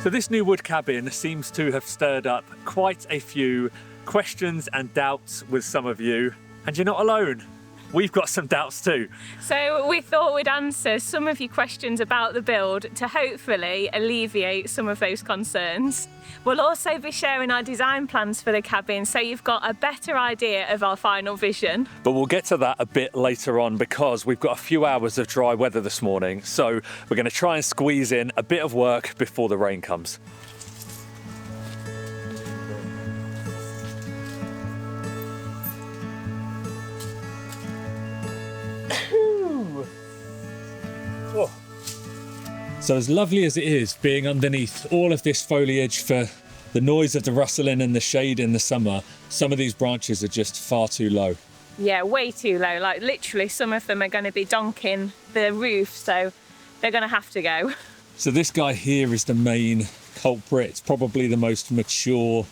So this new wood cabin seems to have stirred up quite a few questions and doubts with some of you, and you're not alone. We've got some doubts too. So we thought we'd answer some of your questions about the build to hopefully alleviate some of those concerns. We'll also be sharing our design plans for the cabin so you've got a better idea of our final vision. But we'll get to that a bit later on because we've got a few hours of dry weather this morning, so we're going to try and squeeze in a bit of work before the rain comes. So as lovely as it is being underneath all of this foliage for the noise of the rustling and the shade in the summer, some of these branches are just far too low. Yeah, way too low. Like literally some of them are going to be donking the roof, so they're going to have to go. So this guy here is the main culprit. It's probably the most mature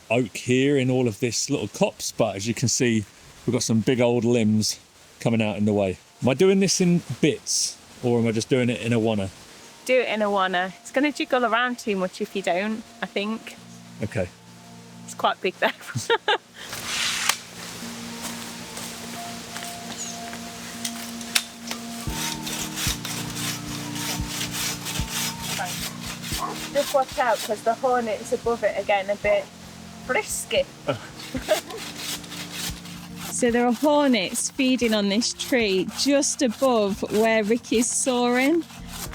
oak here in all of this little copse, but as you can see, we've got some big old limbs coming out in the way. Am I doing this in bits or am I just doing it in a wanna? Do it in a wanna. It's going to jiggle around too much if you don't, I think. Okay. It's quite big though. Just watch out because the hornet's above it again, a bit frisky. So there are hornets feeding on this tree just above where Ricky's soaring,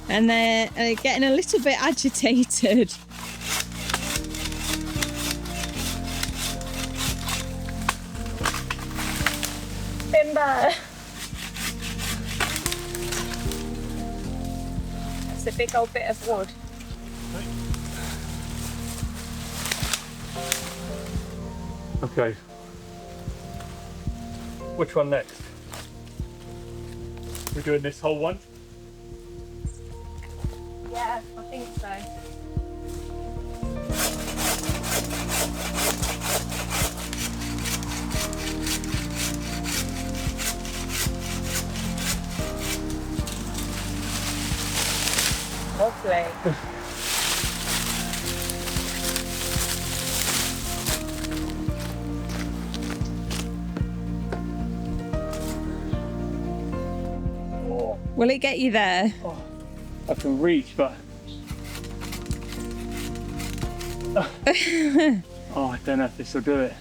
and they're getting a little bit agitated. Timber! That's a big old bit of wood. Okay. Which one next? We're doing this whole one? Yeah, I think so. Lovely. Will it get you there? Oh, I can reach, but... oh, I don't know if this will do it.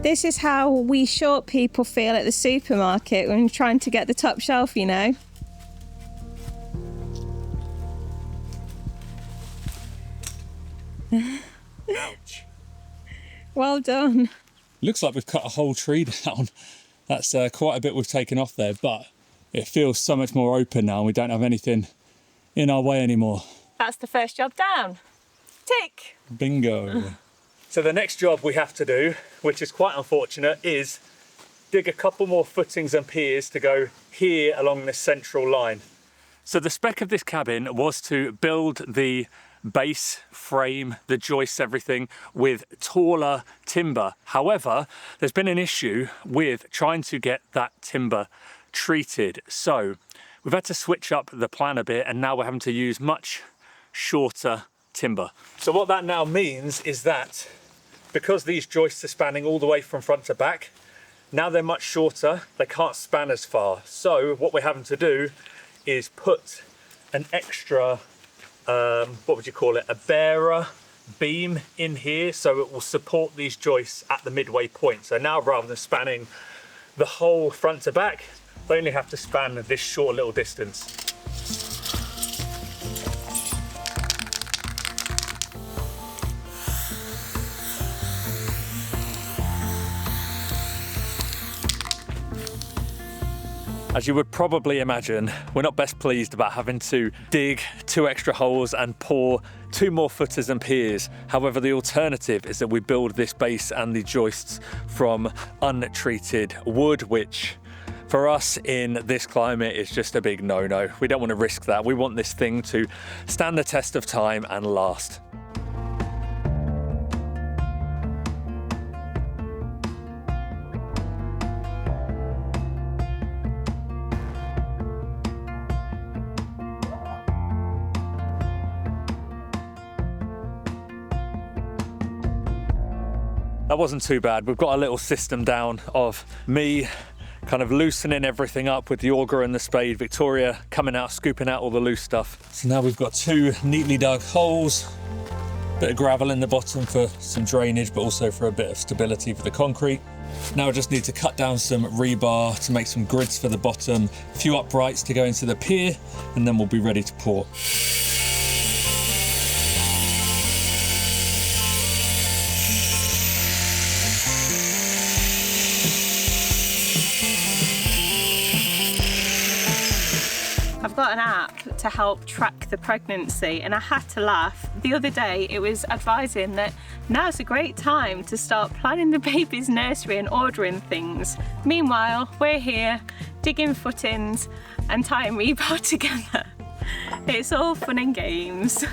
This is how we short people feel at the supermarket when you're trying to get the top shelf, you know. Ouch. Well done. Looks like we've cut a whole tree down. That's quite a bit we've taken off there, but it feels so much more open now and we don't have anything in our way anymore. That's the first job down. Tick. Bingo. So the next job we have to do, which is quite unfortunate, is dig a couple more footings and piers to go here along this central line. So the spec of this cabin was to build the base, frame, the joists, everything with taller timber. However, there's been an issue with trying to get that timber treated. So we've had to switch up the plan a bit and now we're having to use much shorter timber. So what that now means is that because these joists are spanning all the way from front to back, now they're much shorter, they can't span as far. So what we're having to do is put an extra what would you call it, a bearer beam in here so it will support these joists at the midway point. So now rather than spanning the whole front to back, they only have to span this short little distance. As you would probably imagine, we're not best pleased about having to dig 2 extra holes and pour 2 more footers and piers. However, the alternative is that we build this base and the joists from untreated wood, which for us in this climate is just a big no-no. We don't want to risk that. We want this thing to stand the test of time and last. That wasn't too bad. We've got a little system down of me kind of loosening everything up with the auger and the spade, Victoria coming out, scooping out all the loose stuff. So now we've got 2 neatly dug holes, bit of gravel in the bottom for some drainage, but also for a bit of stability for the concrete. Now I just need to cut down some rebar to make some grids for the bottom, a few uprights to go into the pier, and then we'll be ready to pour. I've got an app to help track the pregnancy, and I had to laugh. The other day it was advising that now's a great time to start planning the baby's nursery and ordering things. Meanwhile, we're here digging footings and tying rebar together. It's all fun and games.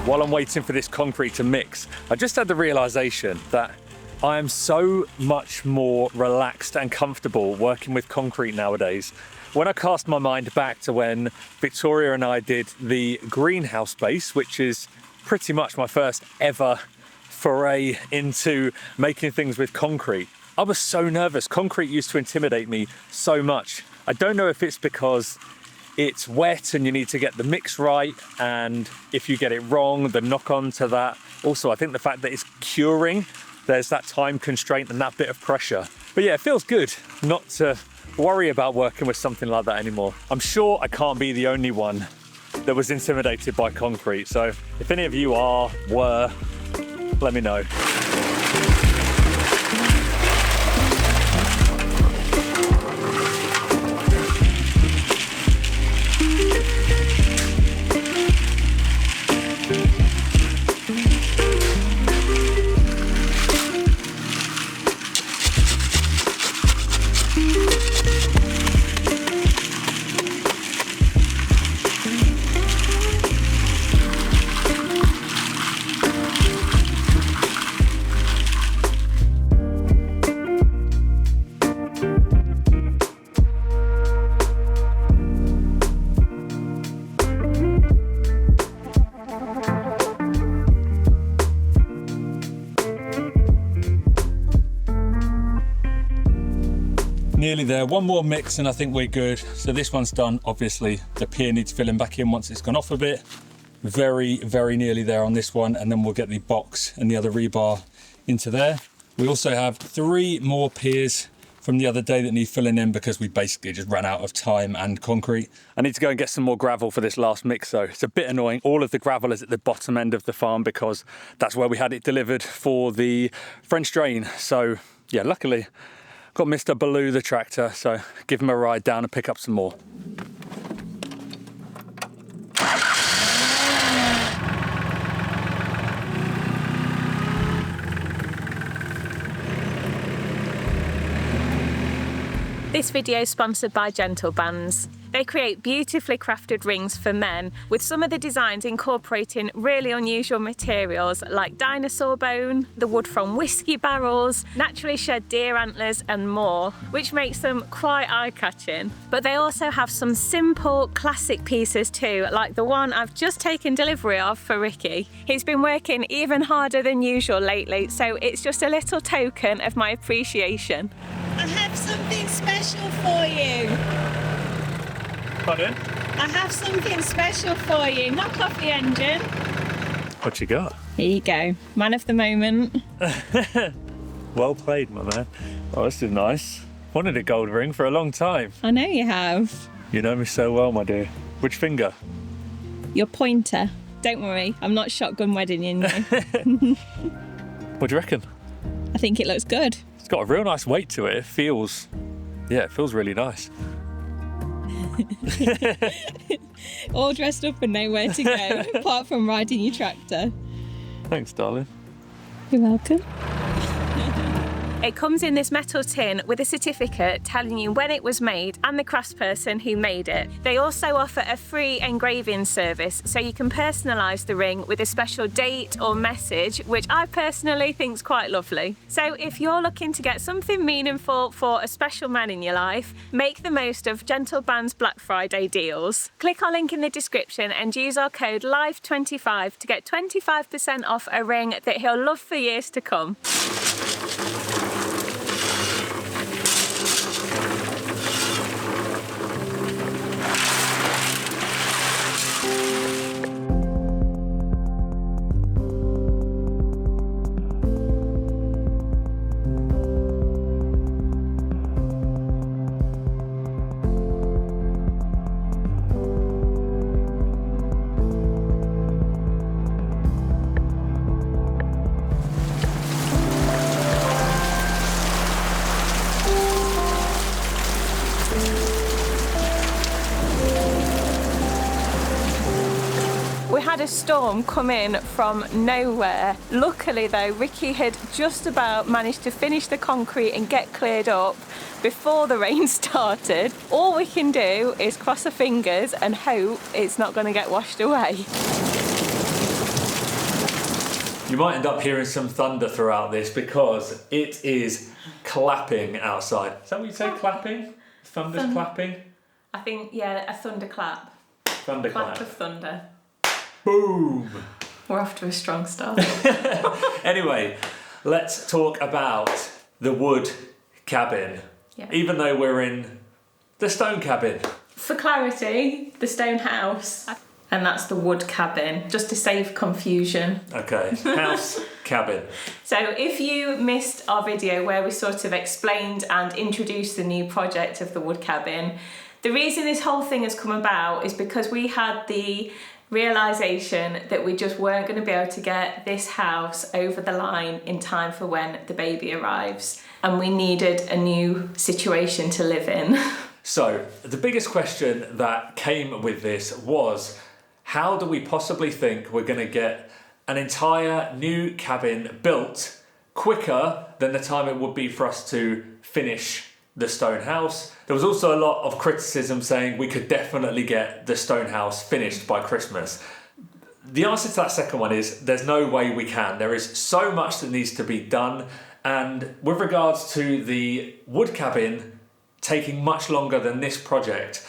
While I'm waiting for this concrete to mix, I just had the realization that I am so much more relaxed and comfortable working with concrete nowadays. When I cast my mind back to when Victoria and I did the greenhouse base, which is pretty much my first ever foray into making things with concrete, I was so nervous. Concrete used to intimidate me so much. I don't know if it's because it's wet and you need to get the mix right, and if you get it wrong, the knock on to that. Also, I think the fact that it's curing, there's that time constraint and that bit of pressure. But yeah, it feels good not to worry about working with something like that anymore. I'm sure I can't be the only one that was intimidated by concrete. So if any of you were, let me know. Nearly there, one more mix and I think we're good. So this one's done. Obviously the pier needs filling back in once it's gone off a bit. Very, very nearly there on this one, and then we'll get the box and the other rebar into there. We also have 3 more piers from the other day that need filling in because we basically just ran out of time and concrete. I need to go and get some more gravel for this last mix though. It's a bit annoying. All of the gravel is at the bottom end of the farm because that's where we had it delivered for the French drain. So yeah, luckily got Mr. Baloo the tractor, so give him a ride down and pick up some more. This video is sponsored by Gentle Bands. They create beautifully crafted rings for men, with some of the designs incorporating really unusual materials like dinosaur bone, the wood from whiskey barrels, naturally shed deer antlers and more, which makes them quite eye-catching. But they also have some simple classic pieces too, like the one I've just taken delivery of for Ricky. He's been working even harder than usual lately, so it's just a little token of my appreciation. I have something special for you. Pardon? I have something special for you. Knock off the engine. What you got? Here you go. Man of the moment. Well played, my man. Oh, this is nice. Wanted a gold ring for a long time. I know you have. You know me so well, my dear. Which finger? Your pointer. Don't worry, I'm not shotgun wedding in you. What do you reckon? I think it looks good. It's got a real nice weight to it. It feels really nice. All dressed up and nowhere to go, apart from riding your tractor. Thanks, darling. You're welcome. It comes in this metal tin with a certificate telling you when it was made and the craftsperson who made it. They also offer a free engraving service, so you can personalise the ring with a special date or message, which I personally think is quite lovely. So if you're looking to get something meaningful for a special man in your life, make the most of Gentle Band's Black Friday deals. Click our link in the description and use our code LIVE25 to get 25% off a ring that he'll love for years to come. We had a storm come in from nowhere. Luckily though, Ricky had just about managed to finish the concrete and get cleared up before the rain started. All we can do is cross our fingers and hope it's not going to get washed away. You might end up hearing some thunder throughout this because it is clapping outside. Is that what you say, clapping? Thunder's clapping? I think, yeah, a thunderclap. Thunderclap. Clap of thunder. Boom! We're off to a strong start. Anyway, let's talk about the wood cabin. Yeah. Even though we're in the stone cabin. For clarity, the stone house, and that's the wood cabin, just to save confusion. Okay, house, cabin. So if you missed our video where we sort of explained and introduced the new project of the wood cabin, the reason this whole thing has come about is because we had the realisation that we just weren't going to be able to get this house over the line in time for when the baby arrives, and we needed a new situation to live in. So the biggest question that came with this was, how do we possibly think we're going to get an entire new cabin built quicker than the time it would be for us to finish the stone house? There was also a lot of criticism saying we could definitely get the stone house finished by Christmas. The answer to that second one is there's no way we can. There is so much that needs to be done, and with regards to the wood cabin taking much longer than this project,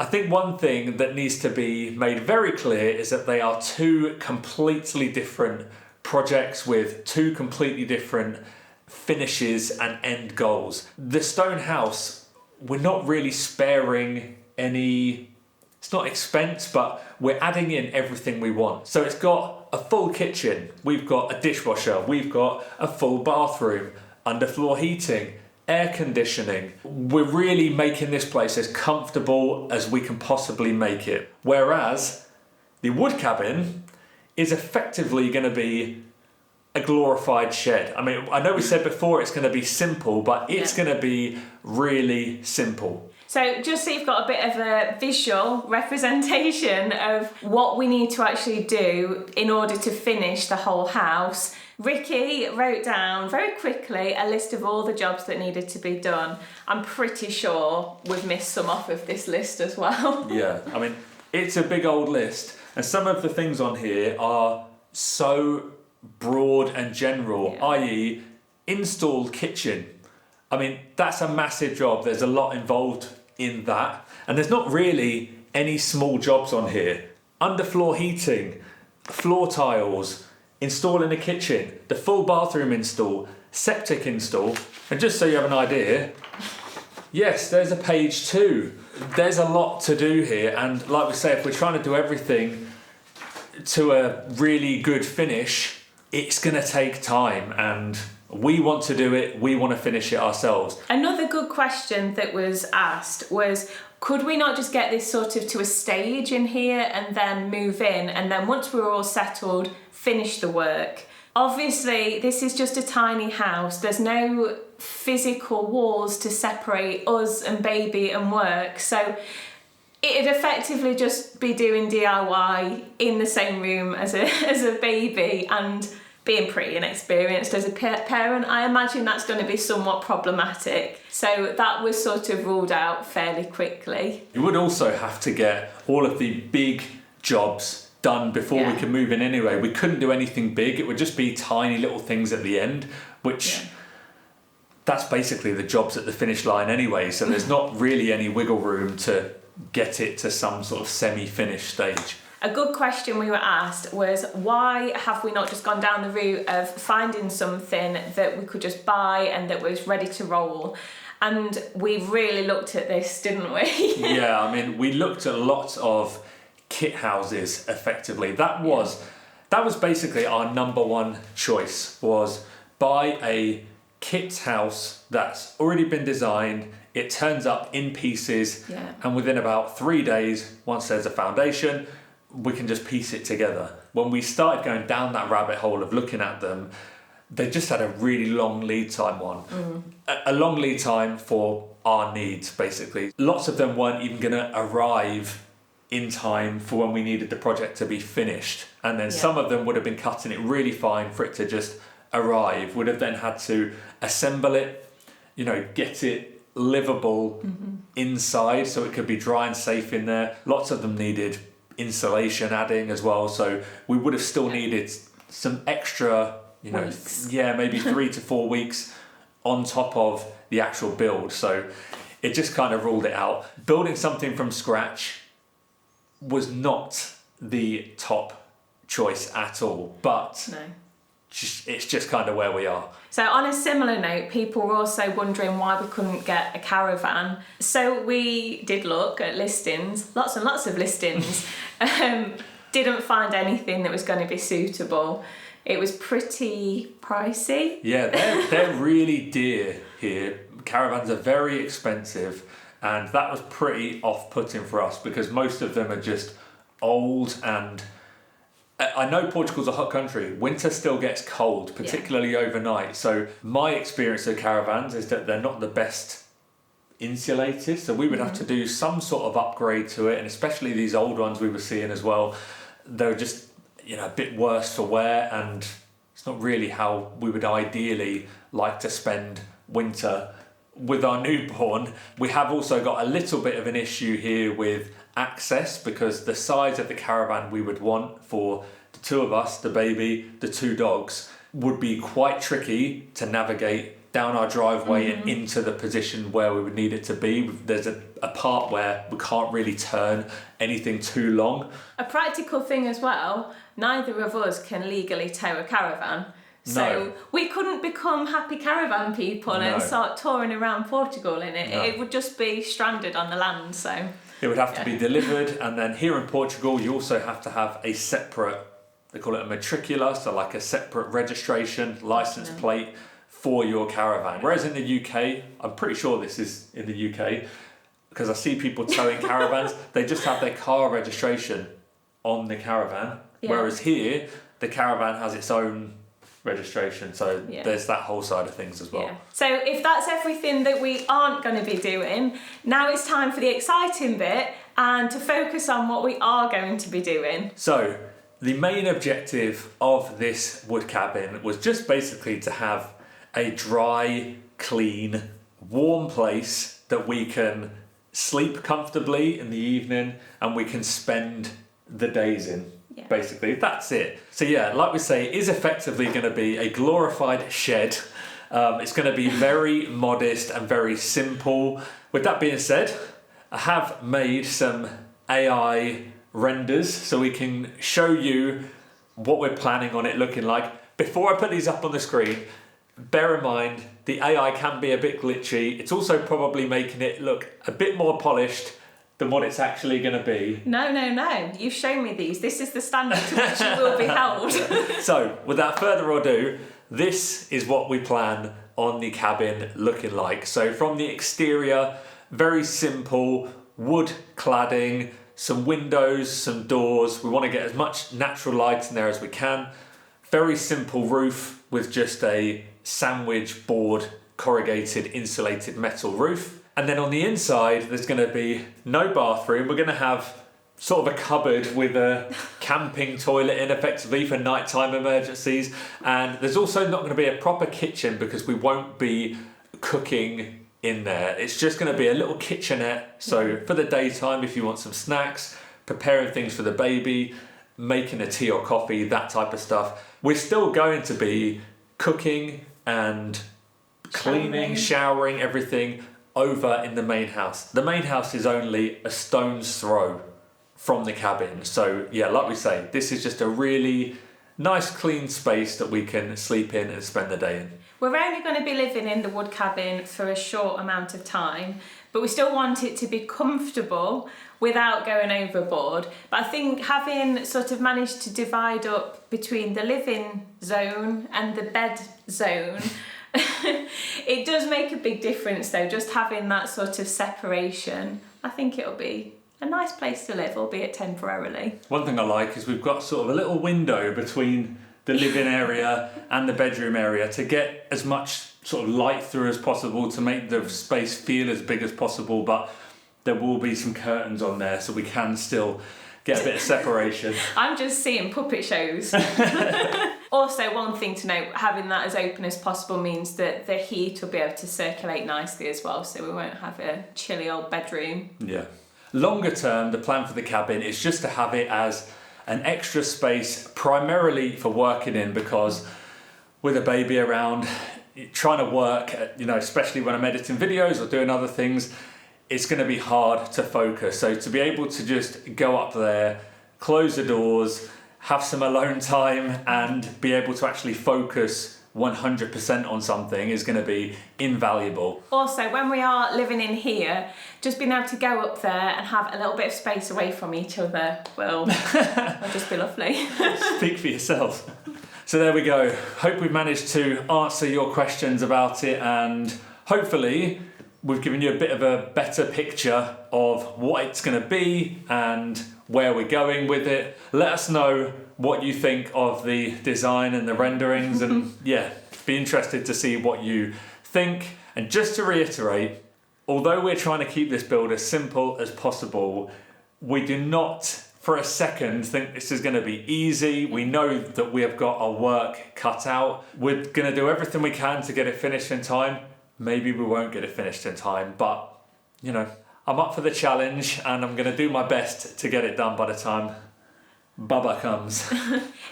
I think one thing that needs to be made very clear is that they are two completely different projects with two completely different finishes and end goals. The stone house, we're not really sparing any, it's not expense, but we're adding in everything we want. So it's got a full kitchen, we've got a dishwasher, we've got a full bathroom, underfloor heating, air conditioning. We're really making this place as comfortable as we can possibly make it. Whereas the wood cabin is effectively going to be a glorified shed. I mean, I know we said before it's going to be simple, but it's going to be really simple. So just so you've got a bit of a visual representation of what we need to actually do in order to finish the whole house, Ricky wrote down very quickly a list of all the jobs that needed to be done. I'm pretty sure we've missed some off of this list as well. Yeah, I mean, it's a big old list, and some of the things on here are so broad and general, i.e. install kitchen. I mean, that's a massive job. There's a lot involved in that, and there's not really any small jobs on here. Underfloor heating, floor tiles, installing a kitchen, the full bathroom install, septic install, and just so you have an idea, yes, there's a page 2. There's a lot to do here, and like we say, if we're trying to do everything to a really good finish, it's going to take time, and We want to do it. We want to finish it ourselves. Another good question that was asked was, could we not just get this sort of to a stage in here and then move in, and then once we were all settled, finish the work? Obviously, this is just a tiny house. There's no physical walls to separate us and baby and work. So it'd effectively just be doing DIY in the same room as a baby, and being pretty inexperienced as a parent, I imagine that's going to be somewhat problematic. So that was sort of ruled out fairly quickly. You would also have to get all of the big jobs done before we could move in anyway. We couldn't do anything big. It would just be tiny little things at the end, which that's basically the jobs at the finish line anyway. So there's not really any wiggle room to get it to some sort of semi-finished stage. A good question we were asked was, why have we not just gone down the route of finding something that we could just buy and that was ready to roll? And we really looked at this, didn't we? Yeah, I mean, we looked at lots of kit houses effectively. That was basically our number one choice, was buy a kit house that's already been designed. It turns up in pieces, and within about 3 days, once there's a foundation, we can just piece it together. When we started going down that rabbit hole of looking at them, they just had a really long lead time a long lead time for our needs, basically. Lots of them weren't even going to arrive in time for when we needed the project to be finished. And then some of them would have been cutting it really fine for it to just arrive. Would have then had to assemble it, get it livable inside so it could be dry and safe in there. Lots of them needed insulation adding as well, so we would have still needed some extra weeks. Maybe 3 to 4 weeks on top of the actual build. So it just kind of ruled it out. Building something from scratch was not the top choice at all, but it's just kind of where we are. So on a similar note, people were also wondering why we couldn't get a caravan. So we did look at listings, lots and lots of listings. Didn't find anything that was going to be suitable. It was pretty pricey. Yeah, they're really dear here. Caravans are very expensive, and that was pretty off-putting for us because most of them are just old, and I know Portugal's a hot country. Winter still gets cold, particularly overnight. So my experience of caravans is that they're not the best insulated. So we would have to do some sort of upgrade to it, and especially these old ones we were seeing as well. They're just a bit worse for wear, and it's not really how we would ideally like to spend winter with our newborn. We have also got a little bit of an issue here with access, because the size of the caravan we would want for the two of us, the baby, the 2 dogs, would be quite tricky to navigate down our driveway and into the position where we would need it to be. There's a part where we can't really turn anything too long. A practical thing as well, neither of us can legally tow a caravan. So we couldn't become happy caravan people and start touring around Portugal in it. It would just be stranded on the land, so... It would have to be delivered, and then here in Portugal you also have to have a separate, they call it a matricula, so like a separate registration, license plate for your caravan. Whereas in the UK, I'm pretty sure this is in the UK, because I see people towing caravans, they just have their car registration on the caravan, whereas here, the caravan has its own registration, so there's that whole side of things as well. So if that's everything that we aren't going to be doing, now it's time for the exciting bit and to focus on what we are going to be doing. So the main objective of this wood cabin was just basically to have a dry, clean, warm place that we can sleep comfortably in the evening and we can spend the days in. Basically, that's it. So like we say, it is effectively going to be a glorified shed. It's going to be very modest and very simple. With that being said, I have made some AI renders so we can show you what we're planning on it looking like. Before I put these up on the screen, bear in mind the AI can be a bit glitchy. It's also probably making it look a bit more polished than what it's actually going to be. No. You've shown me these. This is the standard to which you will be held. So, without further ado, this is what we plan on the cabin looking like. So from the exterior, very simple wood cladding, some windows, some doors. We want to get as much natural light in there as we can. Very simple roof with just a sandwich board corrugated insulated metal roof. And then on the inside, there's going to be no bathroom. We're going to have sort of a cupboard with a camping toilet in effectively for nighttime emergencies. And there's also not going to be a proper kitchen because we won't be cooking in there. It's just going to be a little kitchenette. So for the daytime, if you want some snacks, preparing things for the baby, making a tea or coffee, that type of stuff. We're still going to be cooking and cleaning, showering, everything over in the main house. The main house is only a stone's throw from the cabin. So yeah, like we say, this is just a really nice clean space that we can sleep in and spend the day in. We're only going to be living in the wood cabin for a short amount of time, but we still want it to be comfortable without going overboard. But I think having sort of managed to divide up between the living zone and the bed zone, it does make a big difference though, just having that sort of separation. I think it'll be a nice place to live, albeit temporarily. One thing I like is we've got sort of a little window between the living area and the bedroom area to get as much sort of light through as possible to make the space feel as big as possible, but there will be some curtains on there so we can still get a bit of separation. I'm just seeing puppet shows. Also, one thing to note, having that as open as possible means that the heat will be able to circulate nicely as well, so we won't have a chilly old bedroom. Yeah. Longer term, the plan for the cabin is just to have it as an extra space primarily for working in, because with a baby around, trying to work, especially when I'm editing videos or doing other things, it's going to be hard to focus. So to be able to just go up there, close the doors, have some alone time and be able to actually focus 100% on something is going to be invaluable. Also, when we are living in here, just being able to go up there and have a little bit of space away from each other will just be lovely. Speak for yourself. So there we go. Hope we've managed to answer your questions about it, and hopefully we've given you a bit of a better picture of what it's going to be and where we're going with it. Let us know what you think of the design and the renderings, and yeah, be interested to see what you think. And just to reiterate, although we're trying to keep this build as simple as possible, we do not for a second think this is going to be easy. We know that we have got our work cut out. We're going to do everything we can to get it finished in time. Maybe we won't get it finished in time, but I'm up for the challenge and I'm going to do my best to get it done by the time Bubba comes.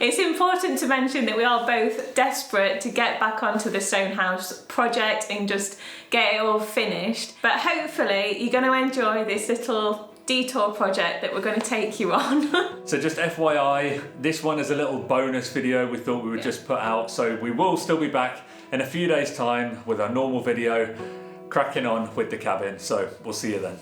It's important to mention that we are both desperate to get back onto the stone house project and just get it all finished. But hopefully you're going to enjoy this little detour project that we're going to take you on. So just FYI, this one is a little bonus video we thought we would just put out. So we will still be back in a few days' time with our normal video, cracking on with the cabin. So we'll see you then.